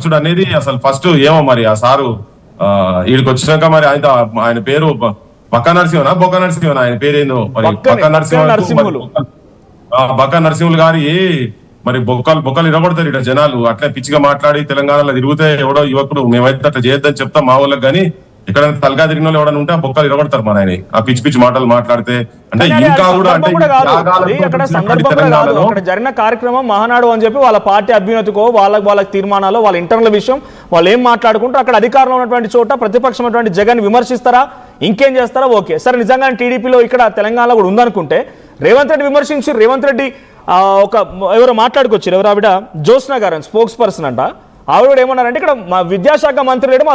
వచ్చుడు అనేది అసలు ఫస్ట్ ఏమో మరి ఆ సారు వీడికి వచ్చినాక మరి ఆయన పేరు బక్క నరసింహనా బొక్క నరసింహనా ఆయన పేరేందో మరి బక్క నరసింహులు గారి మరి బొక్కలు ఇరగొడతారు ఇట్లా జనాలు అట్లా పిచ్చిగా మాట్లాడి తెలంగాణలో తిరిగితే ఎవడో యువకుడు మేమైతే అట్లా చేయొద్దని చెప్తాం మా వాళ్ళకి కానీ ఎక్కడైనా తలగా తిరిగిన వాళ్ళు ఎవడన్నా ఉంటే ఆ బొక్కలు ఇరగొడతారు మన ఆయన ఆ పిచ్చి పిచ్చి మాటలు మాట్లాడితే అంటే ఇంకా కూడా అంటే జరిగిన కార్యక్రమం మహానాడు అని చెప్పి వాళ్ళ పార్టీ అభ్యున్నతికో వాళ్ళకి తీర్మానాలు వాళ్ళ ఇంటర్నల్ విషయం వాళ్ళు ఏం మాట్లాడుకుంటారు అక్కడ అధికారంలో ఉన్నటువంటి చోట ప్రతిపక్షం ఉన్నటువంటి జగన్ విమర్శిస్తారా ఇంకేం చేస్తారా ఓకే సరే నిజంగా టీడీపీలో ఇక్కడ తెలంగాణలో కూడా ఉందనుకుంటే రేవంత్ రెడ్డి విమర్శించి రేవంత్ రెడ్డి ఒక ఎవరో మాట్లాడుకొచ్చారు ఎవరు ఆవిడ జ్యోత్స్న గారు స్పోక్స్ పర్సన్ అంట ఆవిడ ఏమన్నారంటే ఇక్కడ మా విద్యాశాఖ మంత్రి లేడు మా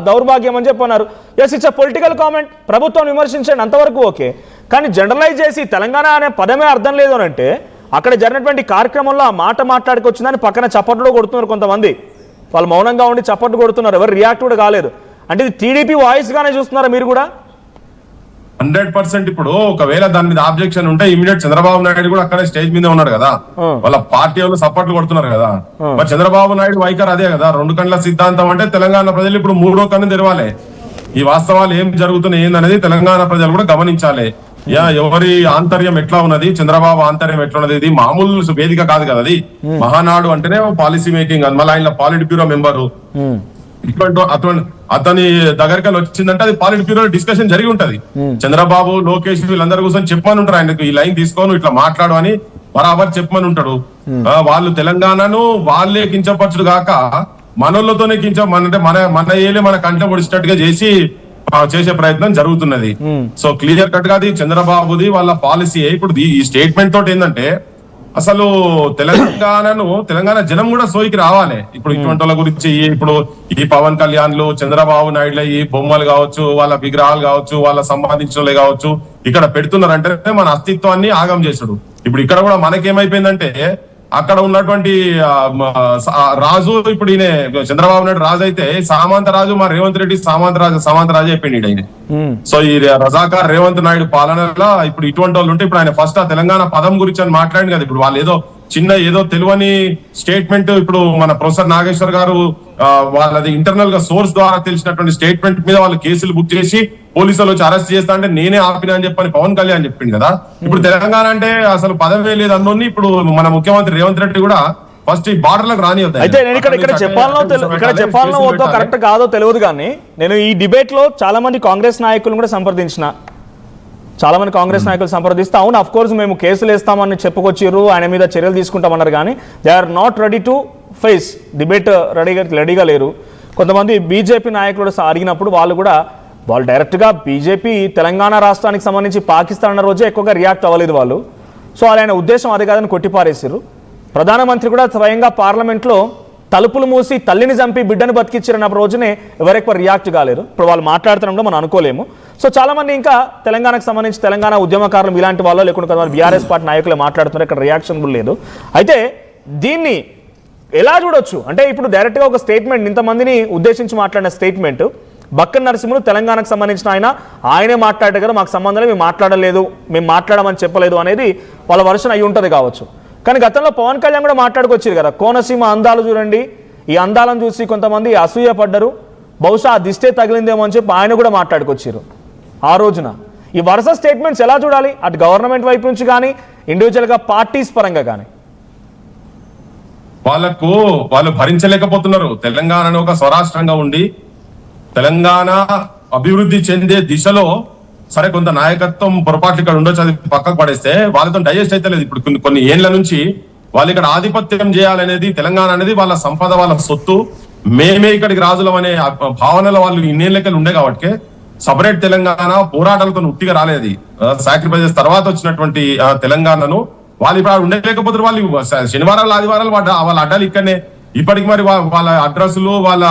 దౌర్భాగ్యం అని చెప్పన్నారు ఎస్ ఇట్స్ పొలిటికల్ కామెంట్ ప్రభుత్వం విమర్శించండి అంతవరకు ఓకే కానీ జనరలైజ్ చేసి తెలంగాణ అనే పదమే అర్థం లేదు అని అంటే అక్కడ జరిగినటువంటి కార్యక్రమంలో ఆ మాట మాట్లాడుకొచ్చిందని పక్కన చప్పట్లు కొడుతున్నారు కొంతమంది వాళ్ళు మౌనంగా ఉండి చప్పట్లు కొడుతున్నారు ఎవరు రియాక్ట్ కూడా కాలేదు అంటే ఇది టీడీపీ వాయిస్ గానే చూస్తున్నారా మీరు కూడా 100% ఇప్పుడు ఒకవేళ దాని మీద ఆబ్జెక్షన్ ఉంటే ఇమీడియట్ చంద్రబాబు నాయుడు కూడా అక్కడే స్టేజ్ మీద ఉన్నాడు కదా వాళ్ళ పార్టీ వాళ్ళు సపోర్ట్లు కొడుతున్నారు కదా మరి చంద్రబాబు నాయుడు వైఖరి అదే కదా 2 కన్నుల సిద్ధాంతం అంటే తెలంగాణ ప్రజలు ఇప్పుడు 3వ కన్ను తెరవాలి ఈ వాస్తవాలు ఏం జరుగుతున్నాయి ఏందనేది తెలంగాణ ప్రజలు కూడా గమనించాలి ఎవరి ఆంతర్యం ఎట్లా ఉన్నది చంద్రబాబు ఆంతర్యం ఎట్లా ఉన్నది ఇది మామూలు వేదిక కాదు కదా అది మహానాడు అంటేనే పాలసీ మేకింగ్ అది మళ్ళీ ఆయన పాలిట్ బ్యూరో మెంబరు అతని దగ్గరికి వచ్చిందంటే అది పాలిట్ బ్యూరో డిస్కషన్ జరిగి ఉంటది చంద్రబాబు లోకేష్ వీళ్ళందరూ కూర్చొని చెప్పమని ఉంటారు ఆయనకు ఈ లైన్ తీసుకోను ఇట్లా మాట్లాడు అని బరాబర్ చెప్పమని ఉంటాడు వాళ్ళు తెలంగాణను వాళ్ళే కించపరచుడు కాక మనోళ్ళతోనే అంటే మన ఏలే మన కంట పొడిచినట్టుగా చేసే ప్రయత్నం జరుగుతున్నది సో క్లియర్ కట్ గా అది చంద్రబాబుది వాళ్ళ పాలసీ ఇప్పుడు ఈ స్టేట్మెంట్ తోటి ఏంటంటే అసలు తెలంగాణ జనం కూడా సోయికి రావాలి ఇప్పుడు ఇటువంటి వాళ్ళ గురించి ఇప్పుడు ఈ పవన్ కళ్యాణ్లు చంద్రబాబు నాయుడుల ఈ బొమ్మలు కావచ్చు వాళ్ళ విగ్రహాలు కావచ్చు వాళ్ళ సంపాదించిన కావచ్చు ఇక్కడ పెడుతున్నారంటే మన అస్తిత్వాన్ని ఆగం చేసుడు ఇప్పుడు ఇక్కడ కూడా మనకేమైపోయిందంటే అక్కడ ఉన్నటువంటి రాజు ఇప్పుడు ఈయన చంద్రబాబు నాయుడు రాజు అయితే సామంత రాజు మా రేవంత్ రెడ్డి సామంత రాజు అయిపోయింది ఆయన సో ఈ రజాకార్ రేవంత్ నాయుడు పాలనలో ఇప్పుడు ఇటువంటి వాళ్ళు ఉంటే ఇప్పుడు ఆయన ఫస్ట్ ఆ తెలంగాణ పదం గురించి అని మాట్లాడింది కదా ఇప్పుడు వాళ్ళు ఏదో తెలియని స్టేట్మెంట్ ఇప్పుడు మన ప్రొఫెసర్ నాగేశ్వర్ గారు వాళ్ళది ఇంటర్నల్ గా సోర్స్ ద్వారా తెలిసినటువంటి స్టేట్మెంట్ మీద వాళ్ళు కేసులు బుక్ చేసి పోలీసులు వచ్చి అరెస్ట్ చేస్తా అంటే నేనే ఆపినా అని చెప్పని పవన్ కళ్యాణ్ చెప్పింది కదా ఇప్పుడు తెలంగాణ అంటే అసలు పదవే లేదు అందులోని ఇప్పుడు మన ముఖ్యమంత్రి రేవంత్ రెడ్డి కూడా ఫస్ట్ ఈ బార్డర్లకు రానివద్దు అయితే నేను ఇక్కడ చెప్పాలనో వద్దో కరెక్ట్ కాదో తెలియదు కానీ నేను ఈ డిబేట్ లో చాలా మంది కాంగ్రెస్ నాయకులను కూడా సంప్రదిస్తే అవును అఫ్ కోర్స్ మేము కేసులు వేస్తామని చెప్పుకొచ్చిర్రు ఆయన మీద చర్యలు తీసుకుంటామన్నారు కానీ they are not ready to face debate రెడీగా లేరు కొంతమంది బీజేపీ నాయకులు అడిగినప్పుడు వాళ్ళు డైరెక్ట్గా బీజేపీ తెలంగాణ రాష్ట్రానికి సంబంధించి పాకిస్తాన్ అన్న రోజే ఎక్కువగా రియాక్ట్ అవ్వలేదు వాళ్ళు సో ఆయన ఉద్దేశం అది కాదని కొట్టిపారేసారు ప్రధానమంత్రి కూడా స్వయంగా పార్లమెంట్లో తలుపులు మూసి తల్లిని చంపి బిడ్డను బతికించారన్న రోజునే ఎవరెక్కువ రియాక్ట్ కాలేరు ఇప్పుడు వాళ్ళు మాట్లాడుతున్నాం మనం అనుకోలేము సో చాలా మంది ఇంకా తెలంగాణకు సంబంధించి తెలంగాణ ఉద్యమకారులు ఇలాంటి వాళ్ళు లేకుండా కొంతమంది బీఆర్ఎస్ పార్టీ నాయకులు మాట్లాడుతున్నారు ఇక్కడ రియాక్షన్ కూడా లేదు అయితే దీన్ని ఎలా చూడొచ్చు అంటే ఇప్పుడు డైరెక్ట్గా ఒక స్టేట్మెంట్ ఇంతమందిని ఉద్దేశించి మాట్లాడిన స్టేట్మెంట్ బక్కన్ నరసింహులు తెలంగాణకు సంబంధించిన ఆయనే మాట్లాడే కదా మాకు సంబంధం మేము మాట్లాడలేదు మేము మాట్లాడమని చెప్పలేదు అనేది వాళ్ళ వర్షన్ అయి ఉంటుంది కావచ్చు కానీ గతంలో పవన్ కళ్యాణ్ కూడా మాట్లాడుకొచ్చారు కదా కోనసీమ అందాలు చూడండి ఈ అందాలను చూసి కొంతమంది అసూయ పడ్డారు బహుశా ఆ దిష్టే తగిలిందేమో అని చెప్పి ఆయన కూడా మాట్లాడుకొచ్చారు ఆ రోజున ఈ వరుస స్టేట్మెంట్స్ ఎలా చూడాలి అటు గవర్నమెంట్ వైపు నుంచి కానీ ఇండివిజువల్గా పార్టీస్ పరంగా కానీ వాళ్ళు భరించలేకపోతున్నారు తెలంగాణను ఒక స్వరాష్ట్రంగా ఉండి తెలంగాణ అభివృద్ధి చెందే దిశలో సరే కొంత నాయకత్వం పొరపాట్లు ఇక్కడ ఉండొచ్చు అది పక్కకు పడేస్తే వాళ్ళతో డైజెస్ట్ అయితే లేదు ఇప్పుడు కొన్ని ఏళ్ల నుంచి వాళ్ళు ఇక్కడ ఆధిపత్యం చేయాలనేది తెలంగాణ అనేది వాళ్ళ సంపద వాళ్ళ సొత్తు మేమే ఇక్కడికి రాజులం అనే భావనలో వాళ్ళు ఇన్నేళ్ళకెళ్ళి ఉండే కాబట్టి సపరేట్ తెలంగాణ పోరాటాలతో ఉట్టిగా రాలేదు సాక్రిఫైజెస్ తర్వాత వచ్చినటువంటి తెలంగాణను వాళ్ళు ఇప్పుడు ఉండలేకపోతే వాళ్ళు శనివారాలు ఆదివారాలు వాళ్ళ అడ్డాలు ఇక్కడనే ఇప్పటికి మరి వాళ్ళ అడ్రస్లు వాళ్ళ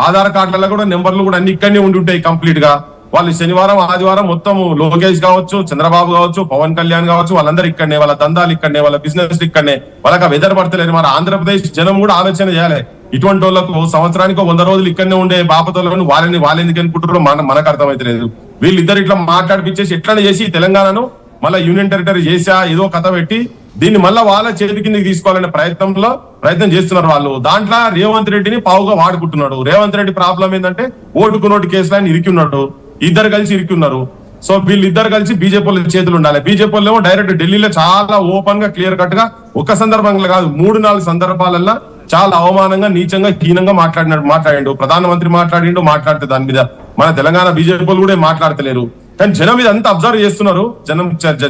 ఆధార్ కార్డులలో కూడా నెంబర్లు కూడా అన్ని ఇక్కడనే ఉండి ఉంటాయి కంప్లీట్ గా వాళ్ళు శనివారం ఆదివారం మొత్తం లోకేష్ కావచ్చు చంద్రబాబు కావచ్చు పవన్ కళ్యాణ్ కావచ్చు వాళ్ళందరూ ఇక్కడనే వాళ్ళ దందాలు ఇక్కడనే వాళ్ళ బిజినెస్ ఇక్కడనే వాళ్ళకి వెదర్ పడతలేదు మరి ఆంధ్రప్రదేశ్ జనం కూడా ఆలోచన చేయాలి ఇటువంటి వాళ్ళకు సంవత్సరానికి 100 రోజులు ఇక్కడనే ఉండే బాపతోళ్ళను వాళ్ళు ఎందుకు అనుకుంటారో మనకు అర్థమైతలేదు వీళ్ళిద్దరు ఇట్లా మాట్లాడిపించేసి ఎట్లా చేసి తెలంగాణను మళ్ళీ యూనియన్ టెరిటరీ చేసా ఏదో కథ పెట్టి దీన్ని మళ్ళా వాళ్ళ చేతి కిందకి తీసుకోవాలనే ప్రయత్నం చేస్తున్నారు వాళ్ళు. దాంట్లో రేవంత్ రెడ్డిని పావుగా వాడుకుంటున్నాడు. రేవంత్ రెడ్డి ప్రాబ్లం ఏంటంటే ఓటుకు నోటు కేసులో ఆయన ఇరికి ఉన్నాడు, ఇద్దరు కలిసి ఇరికి ఉన్నారు. సో వీళ్ళిద్దరు కలిసి బీజేపీ చేతులు ఉండాలి. బీజేపీ ఏమో డైరెక్ట్ ఢిల్లీలో చాలా ఓపెన్ గా క్లియర్ కట్ గా ఒక సందర్భంలో కాదు 3-4 సందర్భాలలో చాలా అవమానంగా నీచంగా హీనంగా మాట్లాడిండు. ప్రధానమంత్రి మాట్లాడితే దాని మీద మన తెలంగాణ బీజేపీ కూడా మాట్లాడతలేరు. కానీ జనం ఇది అంతా అబ్జర్వ్ చేస్తున్నారు.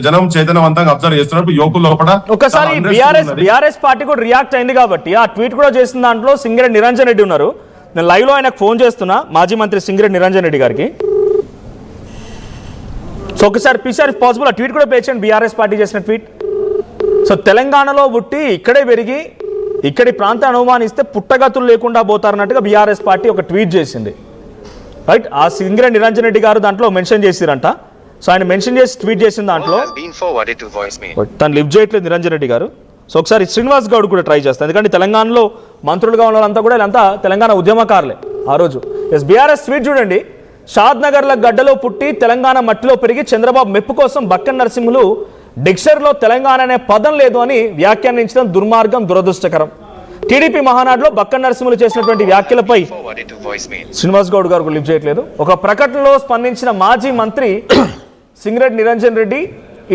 జనం చైతన్యవంతంగా అబ్జర్వ్ చేస్తున్నారు. యువకుల లోపల ఒకసారి బీఆర్ఎస్ పార్టీ కూడా రియాక్ట్ అయింది కాబట్టి ఆ ట్వీట్ కూడా చేసిన దాంట్లో సింగిరెడ్డి నిరంజన్ రెడ్డి ఉన్నారు. నేను లైవ్ లో ఆయనకు ఫోన్ చేస్తున్నా, మాజీ మంత్రి సింగిరెడ్డి నిరంజన్ రెడ్డి గారికి. సో ఒకసారి పిసార్ పాసిబుల్ ఆ ట్వీట్ కూడా పే చేయండి. బీఆర్ఎస్ పార్టీ చేసిన ట్వీట్. సో తెలంగాణలో పుట్టి ఇక్కడే పెరిగి ఇక్కడి ప్రాంతాన్ని అవమానిస్తే పుట్టగతులు లేకుండా పోతారన్నట్టుగా బీఆర్ఎస్ పార్టీ ఒక ట్వీట్ చేసింది. రైట్, ఆ సింగిరెడ్డి నిరంజన్ రెడ్డి గారు దాంట్లో మెన్షన్ చేసిరంట. సో ఆయన మెన్షన్ చేసి ట్వీట్ చేసిన దాంట్లో తను లిఫ్ట్ చేయట్లేదు నిరంజన్ రెడ్డి గారు. సో ఒకసారి శ్రీనివాస్ గౌడ్ కూడా ట్రై చేస్తాను, ఎందుకంటే తెలంగాణలో మంత్రులుగా ఉన్న వాళ్ళంతా కూడా వీళ్ళంతా తెలంగాణ ఉద్యమకారులే ఆ రోజు. బీఆర్ఎస్ ట్వీట్ చూడండి. షాద్ నగర్ల గడ్డలో పుట్టి తెలంగాణ మట్టిలో పెరిగి చంద్రబాబు మెప్పు కోసం బక్కన్ నరసింహులు డిక్షనరీలో తెలంగాణ అనే పదం లేదు అని వ్యాఖ్యానించడం దుర్మార్గం, దురదృష్టకరం. టీడీపీ మహానాడులో బక్కన్ నరసింహులు చేసినటువంటి వ్యాఖ్యలపై శ్రీనివాస్ గౌడ్ గారు లిఫ్ట్ చేయట్లేదు. ఒక ప్రకటనలో స్పందించిన మాజీ మంత్రి సింగిరెడ్డి నిరంజన్ రెడ్డి,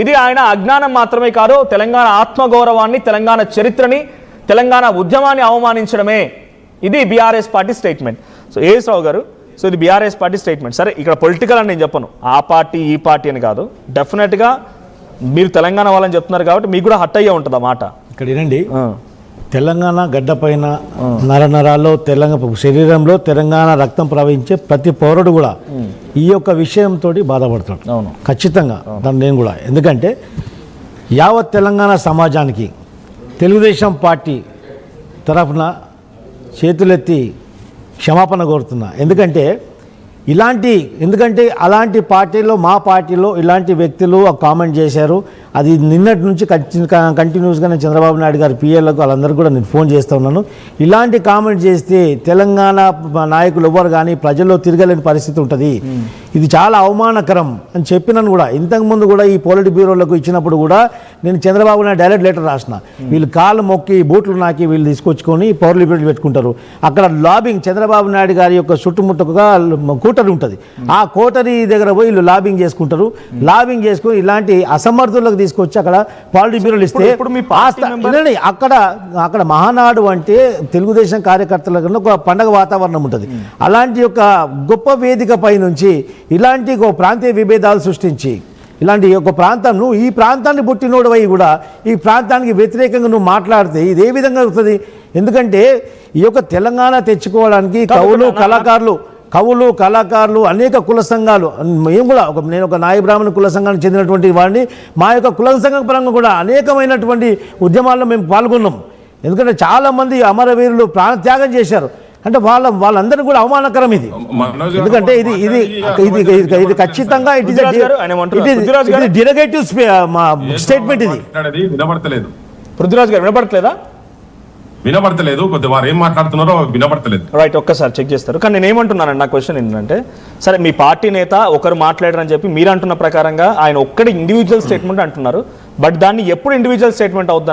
ఇది ఆయన అజ్ఞానం మాత్రమే కాదు, తెలంగాణ ఆత్మగౌరవాన్ని, తెలంగాణ చరిత్రని, తెలంగాణ ఉద్యమాన్ని అవమానించడమే. ఇది BRS party statement. So A S Rao గారు, సో ఇది బీఆర్ఎస్ పార్టీ స్టేట్మెంట్. సరే, ఇక్కడ పొలిటికల్ అని నేను చెప్పను, ఆ పార్టీ ఈ పార్టీ అని కాదు. డెఫినెట్గా మీరు తెలంగాణ వాళ్ళని చెప్తున్నారు కాబట్టి మీకు కూడా హట్ అయ్యే ఉంటుంది ఆ మాట. ఇక్కడ ఏనండి, తెలంగాణ గడ్డపైన నరనరాల్లో శరీరంలో తెలంగాణ రక్తం ప్రవహించే ప్రతి పౌరుడు కూడా ఈ యొక్క విషయంతో బాధపడతాడు. అవును, ఖచ్చితంగా దాన్ని నేను కూడా. ఎందుకంటే యావత్ తెలంగాణ సమాజానికి తెలుగుదేశం పార్టీ తరఫున చేతులెత్తి క్షమాపణ కోరుతున్నా. ఎందుకంటే అలాంటి పార్టీలో, మా పార్టీలో ఇలాంటి వ్యక్తులు కామెంట్ చేశారు. అది నిన్నటి నుంచి కంటిన్యూస్గా నేను చంద్రబాబు నాయుడు గారి పిఎల్లకు వాళ్ళందరూ కూడా నేను ఫోన్ చేస్తూ ఉన్నాను. ఇలాంటి కామెంట్ చేస్తే తెలంగాణ నాయకులు ఎవరు కానీ ప్రజల్లో తిరగలేని పరిస్థితి ఉంటుంది. ఇది చాలా అవమానకరం అని చెప్పినాను కూడా. ఇంతకుముందు కూడా ఈ పోలిట్ బ్యూరోలకు ఇచ్చినప్పుడు కూడా నేను చంద్రబాబు నాయుడు డైరెక్ట్ లెటర్ రాసిన. వీళ్ళు కాళ్ళు మొక్కి బూట్లు నాకి వీళ్ళు తీసుకొచ్చుకొని పౌరులు పెట్టుకుంటారు. అక్కడ లాబింగ్, చంద్రబాబు నాయుడు గారి యొక్క చుట్టుముట్టుగా కోటరీ ఉంటుంది. ఆ కోటరీ దగ్గర పోయి వీళ్ళు లాబింగ్ చేసుకుంటారు. లాబింగ్ చేసుకుని ఇలాంటి అసమర్థులకు తీసుకొచ్చి అక్కడ పాలిట్ బ్యూరోలు ఇస్తే అక్కడ మహానాడు అంటే తెలుగుదేశం కార్యకర్తలకు ఒక పండగ వాతావరణం ఉంటుంది. అలాంటి యొక్క గొప్ప వేదిక పై నుంచి ఇలాంటి ఒక ప్రాంతీయ విభేదాలు సృష్టించి ఇలాంటి ఒక ప్రాంతం, నువ్వు ఈ ప్రాంతాన్ని పుట్టినోడు అయి కూడా ఈ ప్రాంతానికి వ్యతిరేకంగా నువ్వు మాట్లాడితే ఇది ఏ విధంగా అవుతుంది? ఎందుకంటే ఈ యొక్క తెలంగాణ తెచ్చుకోవడానికి కవులు కళాకారులు అనేక కుల సంఘాలు, మేము కూడా నేను ఒక నాయ బ్రాహ్మణ కుల సంఘానికి చెందినటువంటి వాడిని. మా యొక్క కుల సంఘం పరంగా కూడా అనేకమైనటువంటి ఉద్యమాల్లో మేము పాల్గొన్నాం. ఎందుకంటే చాలామంది అమరవీరులు ప్రాణత్యాగం చేశారు. అంటే వాళ్ళందరూ కూడా అవమానకరం ఇది. ఎందుకంటే ఇది ఖచ్చితంగా డిరగేటివ్ స్టేట్మెంట్. ఇది వినపడతలేదు. పృథ్వీరాజ్ గారు వినపడతలేదు. కొద్ది వారు ఏం మాట్లాడుతున్నారో వినపడతలేదు. రైట్, ఒక్కసారి చెక్ చేస్తారు. కానీ నేను ఏమంటున్నానండి, నా క్వశ్చన్ ఏంటంటే, సరే మీ పార్టీ నేత ఒకరు మాట్లాడారని చెప్పి మీరు అంటున్న ప్రకారంగా ఆయన ఒక్కడి ఇండివిజువల్ స్టేట్మెంట్ అంటున్నారు. బట్ దాన్ని ఎప్పుడు ఇండివిజువల్ స్టేట్మెంట్ అవుతుంది